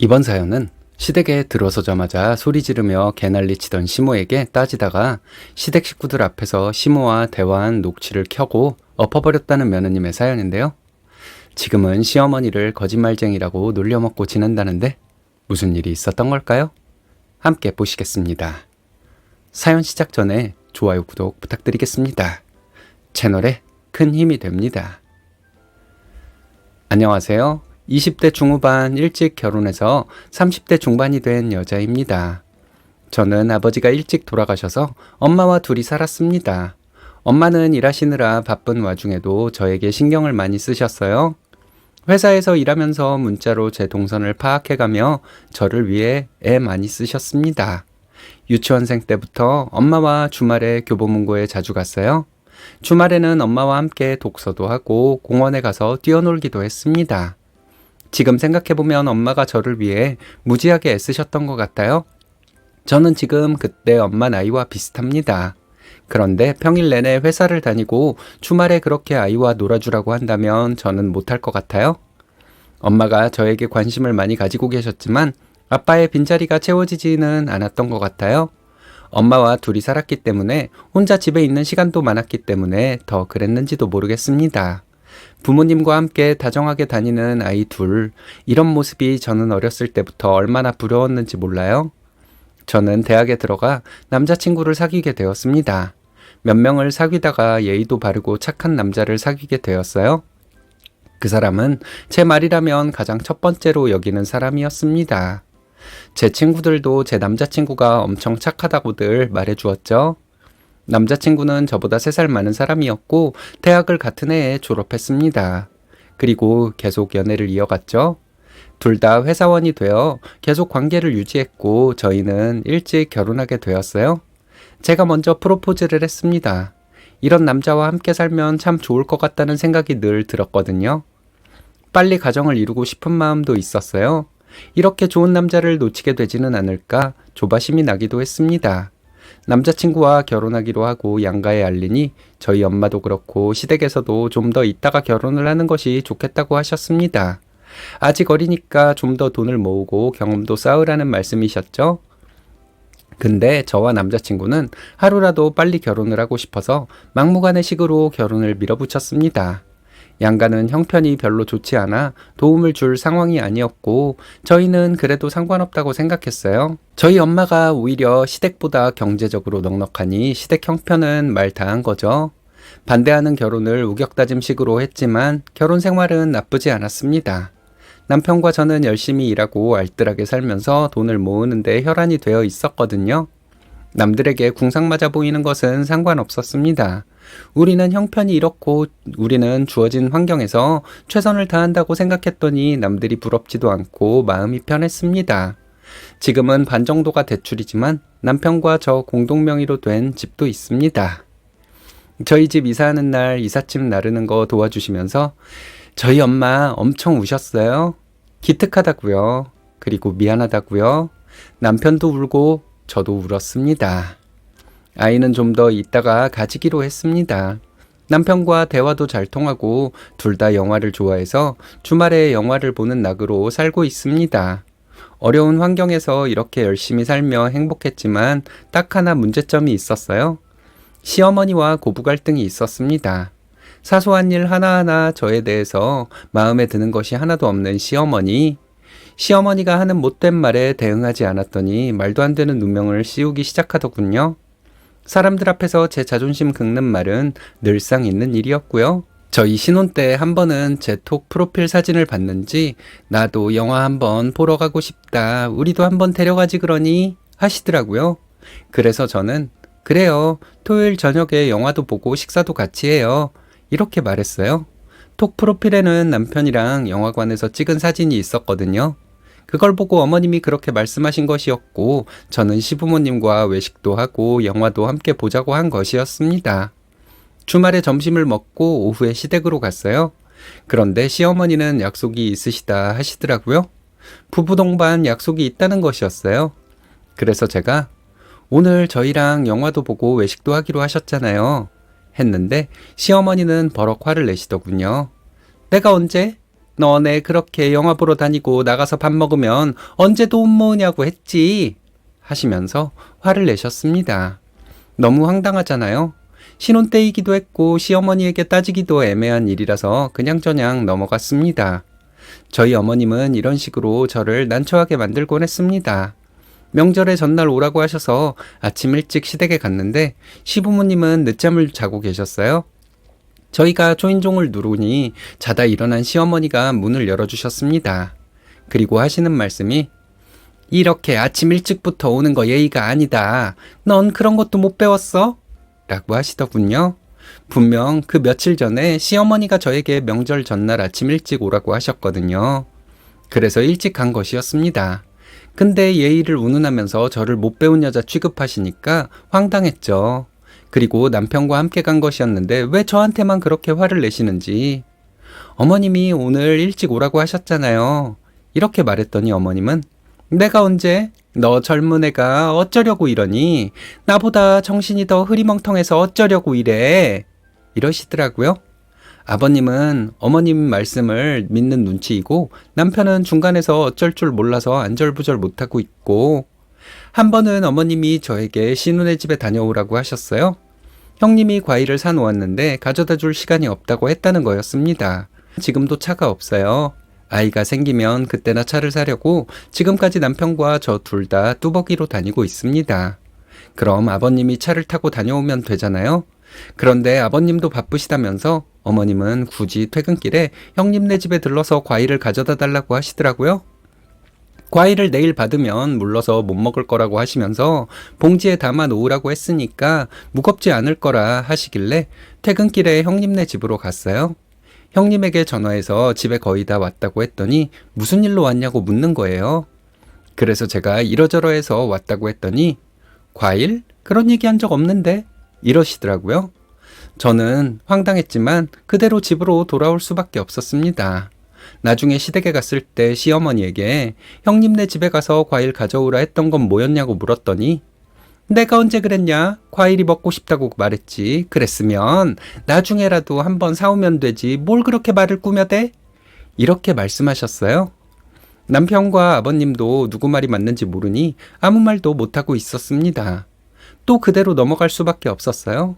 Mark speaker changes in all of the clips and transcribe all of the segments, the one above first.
Speaker 1: 이번 사연은 시댁에 들어서자마자 소리 지르며 개난리 치던 시모에게 따지다가 시댁 식구들 앞에서 시모와 대화한 녹취를 켜고 엎어버렸다는 며느님의 사연인데요. 지금은 시어머니를 거짓말쟁이라고 놀려먹고 지낸다는데 무슨 일이 있었던 걸까요? 함께 보시겠습니다. 사연 시작 전에 좋아요, 구독 부탁드리겠습니다. 채널에 큰 힘이 됩니다. 안녕하세요. 20대 중후반 일찍 결혼해서 30대 중반이 된 여자입니다. 저는 아버지가 일찍 돌아가셔서 엄마와 둘이 살았습니다. 엄마는 일하시느라 바쁜 와중에도 저에게 신경을 많이 쓰셨어요. 회사에서 일하면서 문자로 제 동선을 파악해가며 저를 위해 애 많이 쓰셨습니다. 유치원생 때부터 엄마와 주말에 교보문고에 자주 갔어요. 주말에는 엄마와 함께 독서도 하고 공원에 가서 뛰어놀기도 했습니다. 지금 생각해보면 엄마가 저를 위해 무지하게 애쓰셨던 것 같아요. 저는 지금 그때 엄마 나이와 비슷합니다. 그런데 평일 내내 회사를 다니고 주말에 그렇게 아이와 놀아주라고 한다면 저는 못할 것 같아요. 엄마가 저에게 관심을 많이 가지고 계셨지만 아빠의 빈자리가 채워지지는 않았던 것 같아요. 엄마와 둘이 살았기 때문에 혼자 집에 있는 시간도 많았기 때문에 더 그랬는지도 모르겠습니다. 부모님과 함께 다정하게 다니는 아이 둘, 이런 모습이 저는 어렸을 때부터 얼마나 부러웠는지 몰라요. 저는 대학에 들어가 남자친구를 사귀게 되었습니다. 몇 명을 사귀다가 예의도 바르고 착한 남자를 사귀게 되었어요. 그 사람은 제 말이라면 가장 첫 번째로 여기는 사람이었습니다. 제 친구들도 제 남자친구가 엄청 착하다고들 말해주었죠. 남자친구는 저보다 3살 많은 사람이었고 대학을 같은 해에 졸업했습니다. 그리고 계속 연애를 이어갔죠. 둘 다 회사원이 되어 계속 관계를 유지했고 저희는 일찍 결혼하게 되었어요. 제가 먼저 프로포즈를 했습니다. 이런 남자와 함께 살면 참 좋을 것 같다는 생각이 늘 들었거든요. 빨리 가정을 이루고 싶은 마음도 있었어요. 이렇게 좋은 남자를 놓치게 되지는 않을까 조바심이 나기도 했습니다. 남자친구와 결혼하기로 하고 양가에 알리니 저희 엄마도 그렇고 시댁에서도 좀 더 있다가 결혼을 하는 것이 좋겠다고 하셨습니다. 아직 어리니까 좀 더 돈을 모으고 경험도 쌓으라는 말씀이셨죠? 근데 저와 남자친구는 하루라도 빨리 결혼을 하고 싶어서 막무가내식으로 결혼을 밀어붙였습니다. 양가는 형편이 별로 좋지 않아 도움을 줄 상황이 아니었고 저희는 그래도 상관없다고 생각했어요. 저희 엄마가 오히려 시댁보다 경제적으로 넉넉하니 시댁 형편은 말 다 한 거죠. 반대하는 결혼을 우격다짐식으로 했지만 결혼 생활은 나쁘지 않았습니다. 남편과 저는 열심히 일하고 알뜰하게 살면서 돈을 모으는데 혈안이 되어 있었거든요. 남들에게 궁상맞아 보이는 것은 상관없었습니다. 우리는 형편이 이렇고 우리는 주어진 환경에서 최선을 다한다고 생각했더니 남들이 부럽지도 않고 마음이 편했습니다. 지금은 반 정도가 대출이지만 남편과 저 공동명의로 된 집도 있습니다. 저희 집 이사하는 날 이삿짐 나르는 거 도와주시면서 저희 엄마 엄청 우셨어요. 기특하다고요. 그리고 미안하다고요. 남편도 울고 저도 울었습니다. 아이는 좀 더 있다가 가지기로 했습니다. 남편과 대화도 잘 통하고 둘 다 영화를 좋아해서 주말에 영화를 보는 낙으로 살고 있습니다. 어려운 환경에서 이렇게 열심히 살며 행복했지만 딱 하나 문제점이 있었어요. 시어머니와 고부 갈등이 있었습니다. 사소한 일 하나하나 저에 대해서 마음에 드는 것이 하나도 없는 시어머니. 시어머니가 하는 못된 말에 대응하지 않았더니 말도 안 되는 누명을 씌우기 시작하더군요. 사람들 앞에서 제 자존심 긁는 말은 늘상 있는 일이었고요. 저희 신혼 때 한 번은 제 톡 프로필 사진을 봤는지 나도 영화 한번 보러 가고 싶다. 우리도 한번 데려가지 그러니 하시더라고요. 그래서 저는 그래요. 토요일 저녁에 영화도 보고 식사도 같이 해요. 이렇게 말했어요. 톡 프로필에는 남편이랑 영화관에서 찍은 사진이 있었거든요. 그걸 보고 어머님이 그렇게 말씀하신 것이었고 저는 시부모님과 외식도 하고 영화도 함께 보자고 한 것이었습니다. 주말에 점심을 먹고 오후에 시댁으로 갔어요. 그런데 시어머니는 약속이 있으시다 하시더라고요. 부부 동반 약속이 있다는 것이었어요. 그래서 제가 오늘 저희랑 영화도 보고 외식도 하기로 하셨잖아요. 했는데 시어머니는 버럭 화를 내시더군요. 내가 언제? 너네 그렇게 영화 보러 다니고 나가서 밥 먹으면 언제 돈 모으냐고 했지 하시면서 화를 내셨습니다. 너무 황당하잖아요. 신혼 때이기도 했고 시어머니에게 따지기도 애매한 일이라서 그냥저냥 넘어갔습니다. 저희 어머님은 이런 식으로 저를 난처하게 만들곤 했습니다. 명절에 전날 오라고 하셔서 아침 일찍 시댁에 갔는데 시부모님은 늦잠을 자고 계셨어요. 저희가 초인종을 누르니 자다 일어난 시어머니가 문을 열어주셨습니다. 그리고 하시는 말씀이 이렇게 아침 일찍부터 오는 거 예의가 아니다. 넌 그런 것도 못 배웠어? 라고 하시더군요. 분명 그 며칠 전에 시어머니가 저에게 명절 전날 아침 일찍 오라고 하셨거든요. 그래서 일찍 간 것이었습니다. 근데 예의를 운운하면서 저를 못 배운 여자 취급하시니까 황당했죠. 그리고 남편과 함께 간 것이었는데 왜 저한테만 그렇게 화를 내시는지. 어머님이 오늘 일찍 오라고 하셨잖아요. 이렇게 말했더니 어머님은 내가 언제? 너 젊은 애가 어쩌려고 이러니? 나보다 정신이 더 흐리멍텅해서 어쩌려고 이래? 이러시더라고요. 아버님은 어머님 말씀을 믿는 눈치이고 남편은 중간에서 어쩔 줄 몰라서 안절부절 못하고 있고 한 번은 어머님이 저에게 신우네 집에 다녀오라고 하셨어요. 형님이 과일을 사놓았는데 가져다 줄 시간이 없다고 했다는 거였습니다. 지금도 차가 없어요. 아이가 생기면 그때나 차를 사려고 지금까지 남편과 저 둘 다 뚜벅이로 다니고 있습니다. 그럼 아버님이 차를 타고 다녀오면 되잖아요. 그런데 아버님도 바쁘시다면서 어머님은 굳이 퇴근길에 형님네 집에 들러서 과일을 가져다 달라고 하시더라고요. 과일을 내일 받으면 물러서 못 먹을 거라고 하시면서 봉지에 담아 놓으라고 했으니까 무겁지 않을 거라 하시길래 퇴근길에 형님네 집으로 갔어요. 형님에게 전화해서 집에 거의 다 왔다고 했더니 무슨 일로 왔냐고 묻는 거예요. 그래서 제가 이러저러해서 왔다고 했더니 과일? 그런 얘기 한 적 없는데? 이러시더라고요. 저는 황당했지만 그대로 집으로 돌아올 수밖에 없었습니다. 나중에 시댁에 갔을 때 시어머니에게 형님네 집에 가서 과일 가져오라 했던 건 뭐였냐고 물었더니 내가 언제 그랬냐? 과일이 먹고 싶다고 말했지. 그랬으면 나중에라도 한번 사오면 되지. 뭘 그렇게 말을 꾸며대? 이렇게 말씀하셨어요. 남편과 아버님도 누구 말이 맞는지 모르니 아무 말도 못하고 있었습니다. 또 그대로 넘어갈 수밖에 없었어요.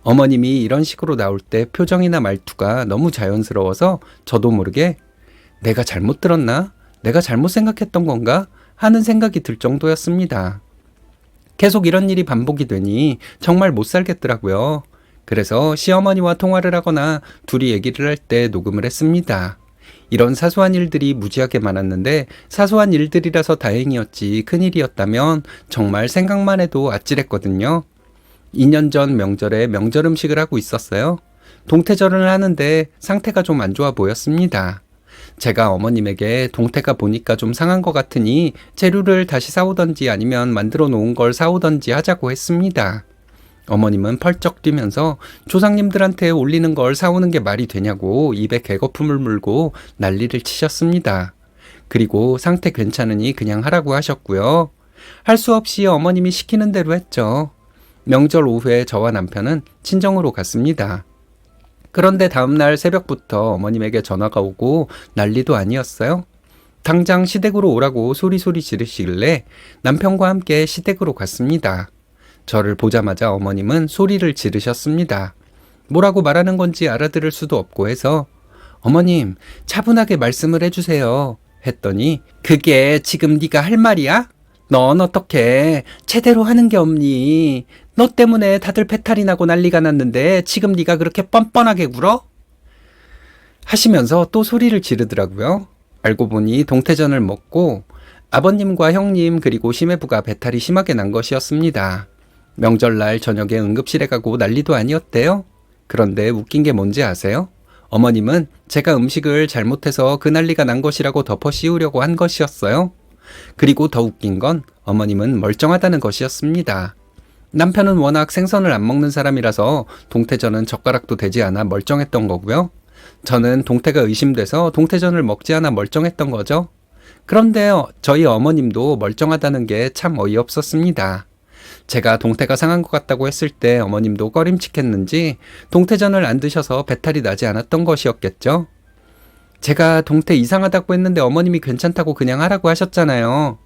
Speaker 1: 어머님이 이런 식으로 나올 때 표정이나 말투가 너무 자연스러워서 저도 모르게 내가 잘못 들었나? 내가 잘못 생각했던 건가? 하는 생각이 들 정도였습니다. 계속 이런 일이 반복이 되니 정말 못 살겠더라고요. 그래서 시어머니와 통화를 하거나 둘이 얘기를 할 때 녹음을 했습니다. 이런 사소한 일들이 무지하게 많았는데 사소한 일들이라서 다행이었지 큰일이었다면 정말 생각만 해도 아찔했거든요. 2년 전 명절에 명절 음식을 하고 있었어요. 동태전을 하는데 상태가 좀 안 좋아 보였습니다. 제가 어머님에게 동태가 보니까 좀 상한 것 같으니 재료를 다시 사오던지 아니면 만들어 놓은 걸 사오던지 하자고 했습니다. 어머님은 펄쩍 뛰면서 조상님들한테 올리는 걸 사오는 게 말이 되냐고 입에 개거품을 물고 난리를 치셨습니다. 그리고 상태 괜찮으니 그냥 하라고 하셨고요. 할 수 없이 어머님이 시키는 대로 했죠. 명절 오후에 저와 남편은 친정으로 갔습니다. 그런데 다음날 새벽부터 어머님에게 전화가 오고 난리도 아니었어요. 당장 시댁으로 오라고 소리소리 지르시길래 남편과 함께 시댁으로 갔습니다. 저를 보자마자 어머님은 소리를 지르셨습니다. 뭐라고 말하는 건지 알아들을 수도 없고 해서 어머님 차분하게 말씀을 해주세요 했더니 그게 지금 네가 할 말이야? 넌 어떻게 제대로 하는 게 없니? 너 때문에 다들 배탈이 나고 난리가 났는데 지금 네가 그렇게 뻔뻔하게 굴어? 하시면서 또 소리를 지르더라고요. 알고 보니 동태전을 먹고 아버님과 형님 그리고 시매부가 배탈이 심하게 난 것이었습니다. 명절날 저녁에 응급실에 가고 난리도 아니었대요. 그런데 웃긴 게 뭔지 아세요? 어머님은 제가 음식을 잘못해서 그 난리가 난 것이라고 덮어 씌우려고 한 것이었어요. 그리고 더 웃긴 건 어머님은 멀쩡하다는 것이었습니다. 남편은 워낙 생선을 안 먹는 사람이라서 동태전은 젓가락도 되지 않아 멀쩡했던 거고요. 저는 동태가 의심돼서 동태전을 먹지 않아 멀쩡했던 거죠. 그런데 저희 어머님도 멀쩡하다는 게 참 어이없었습니다. 제가 동태가 상한 것 같다고 했을 때 어머님도 꺼림칙했는지 동태전을 안 드셔서 배탈이 나지 않았던 것이었겠죠. 제가 동태 이상하다고 했는데 어머님이 괜찮다고 그냥 하라고 하셨잖아요.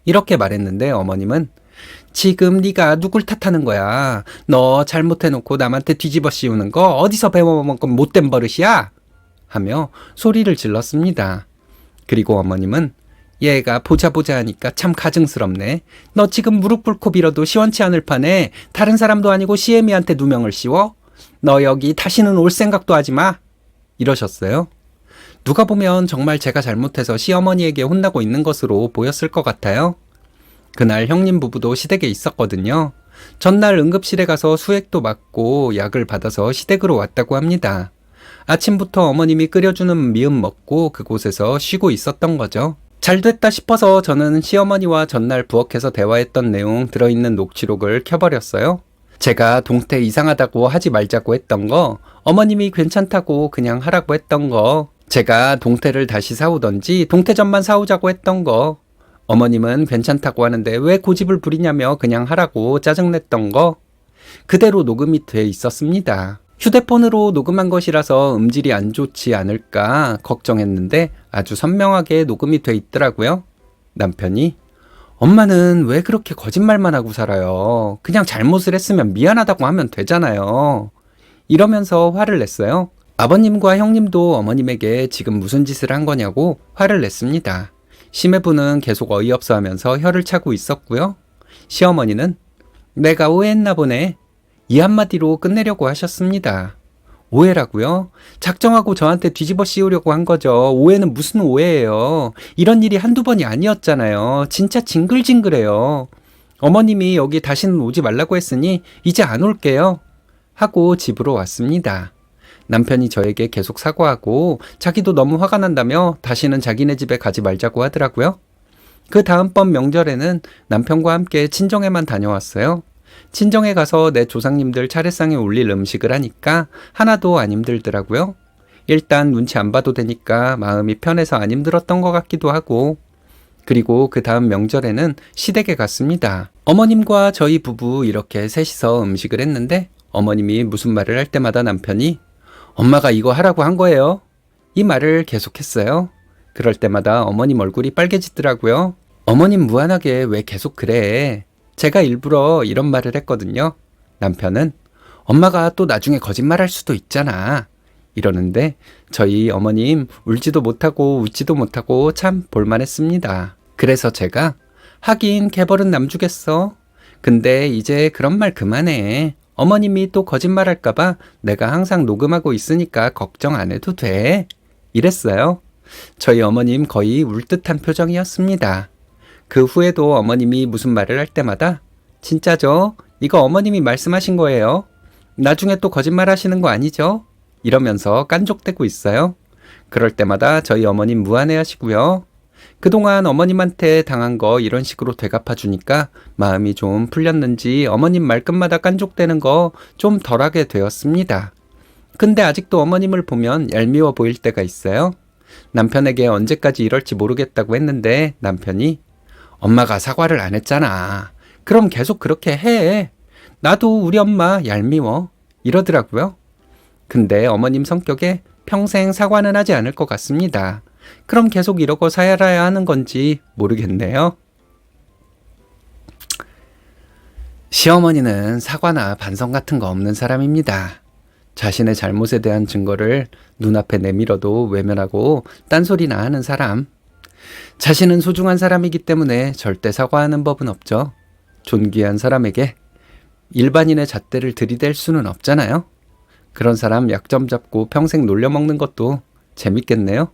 Speaker 1: 이렇게 말했는데 어머님은 지금 네가 누굴 탓하는 거야? 너 잘못해놓고 남한테 뒤집어 씌우는 거 어디서 배워먹은 못된 버릇이야? 하며 소리를 질렀습니다. 그리고 어머님은 얘가 보자 하니까 참 가증스럽네. 너 지금 무릎 꿇고 빌어도 시원치 않을 판에 다른 사람도 아니고 시애미한테 누명을 씌워? 너 여기 다시는 올 생각도 하지 마. 이러셨어요. 누가 보면 정말 제가 잘못해서 시어머니에게 혼나고 있는 것으로 보였을 것 같아요. 그날 형님 부부도 시댁에 있었거든요. 전날 응급실에 가서 수액도 맞고 약을 받아서 시댁으로 왔다고 합니다. 아침부터 어머님이 끓여주는 미음 먹고 그곳에서 쉬고 있었던 거죠. 잘됐다 싶어서 저는 시어머니와 전날 부엌에서 대화했던 내용 들어있는 녹취록을 켜버렸어요. 제가 동태 이상하다고 하지 말자고 했던 거, 어머님이 괜찮다고 그냥 하라고 했던 거, 제가 동태를 다시 사오던지 동태전만 사오자고 했던 거, 어머님은 괜찮다고 하는데 왜 고집을 부리냐며 그냥 하라고 짜증냈던 거, 그대로 녹음이 돼 있었습니다. 휴대폰으로 녹음한 것이라서 음질이 안 좋지 않을까 걱정했는데 아주 선명하게 녹음이 돼 있더라고요. 남편이 엄마는 왜 그렇게 거짓말만 하고 살아요? 그냥 잘못을 했으면 미안하다고 하면 되잖아요. 이러면서 화를 냈어요. 아버님과 형님도 어머님에게 지금 무슨 짓을 한 거냐고 화를 냈습니다. 시매부는 계속 어이없어 하면서 혀를 차고 있었고요. 시어머니는 내가 오해했나 보네. 이 한마디로 끝내려고 하셨습니다. 오해라고요? 작정하고 저한테 뒤집어 씌우려고 한 거죠. 오해는 무슨 오해예요. 이런 일이 한두 번이 아니었잖아요. 진짜 징글징글해요. 어머님이 여기 다시는 오지 말라고 했으니 이제 안 올게요. 하고 집으로 왔습니다. 남편이 저에게 계속 사과하고 자기도 너무 화가 난다며 다시는 자기네 집에 가지 말자고 하더라고요. 그 다음번 명절에는 남편과 함께 친정에만 다녀왔어요. 친정에 가서 내 조상님들 차례상에 올릴 음식을 하니까 하나도 안 힘들더라고요. 일단 눈치 안 봐도 되니까 마음이 편해서 안 힘들었던 것 같기도 하고, 그리고 그 다음 명절에는 시댁에 갔습니다. 어머님과 저희 부부 이렇게 셋이서 음식을 했는데 어머님이 무슨 말을 할 때마다 남편이 엄마가 이거 하라고 한 거예요. 이 말을 계속했어요. 그럴 때마다 어머님 얼굴이 빨개지더라고요. 어머님 무한하게 왜 계속 그래? 제가 일부러 이런 말을 했거든요. 남편은 엄마가 또 나중에 거짓말할 수도 있잖아. 이러는데 저희 어머님 울지도 못하고 웃지도 못하고 참 볼만했습니다. 그래서 제가 하긴 개벌은 남주겠어. 근데 이제 그런 말 그만해. 어머님이 또 거짓말할까봐 내가 항상 녹음하고 있으니까 걱정 안 해도 돼. 이랬어요. 저희 어머님 거의 울 듯한 표정이었습니다. 그 후에도 어머님이 무슨 말을 할 때마다 진짜죠? 이거 어머님이 말씀하신 거예요. 나중에 또 거짓말 하시는 거 아니죠? 이러면서 깐족대고 있어요. 그럴 때마다 저희 어머님 무안해 하시고요. 그동안 어머님한테 당한 거 이런 식으로 되갚아 주니까 마음이 좀 풀렸는지 어머님 말끝마다 깐족대는 거 좀 덜하게 되었습니다. 근데 아직도 어머님을 보면 얄미워 보일 때가 있어요. 남편에게 언제까지 이럴지 모르겠다고 했는데 남편이 엄마가 사과를 안 했잖아. 그럼 계속 그렇게 해. 나도 우리 엄마 얄미워. 이러더라고요. 근데 어머님 성격에 평생 사과는 하지 않을 것 같습니다. 그럼 계속 이러고 살아야 하는 건지 모르겠네요. 시어머니는 사과나 반성 같은 거 없는 사람입니다. 자신의 잘못에 대한 증거를 눈앞에 내밀어도 외면하고 딴소리나 하는 사람. 자신은 소중한 사람이기 때문에 절대 사과하는 법은 없죠. 존귀한 사람에게 일반인의 잣대를 들이댈 수는 없잖아요. 그런 사람 약점 잡고 평생 놀려먹는 것도 재밌겠네요.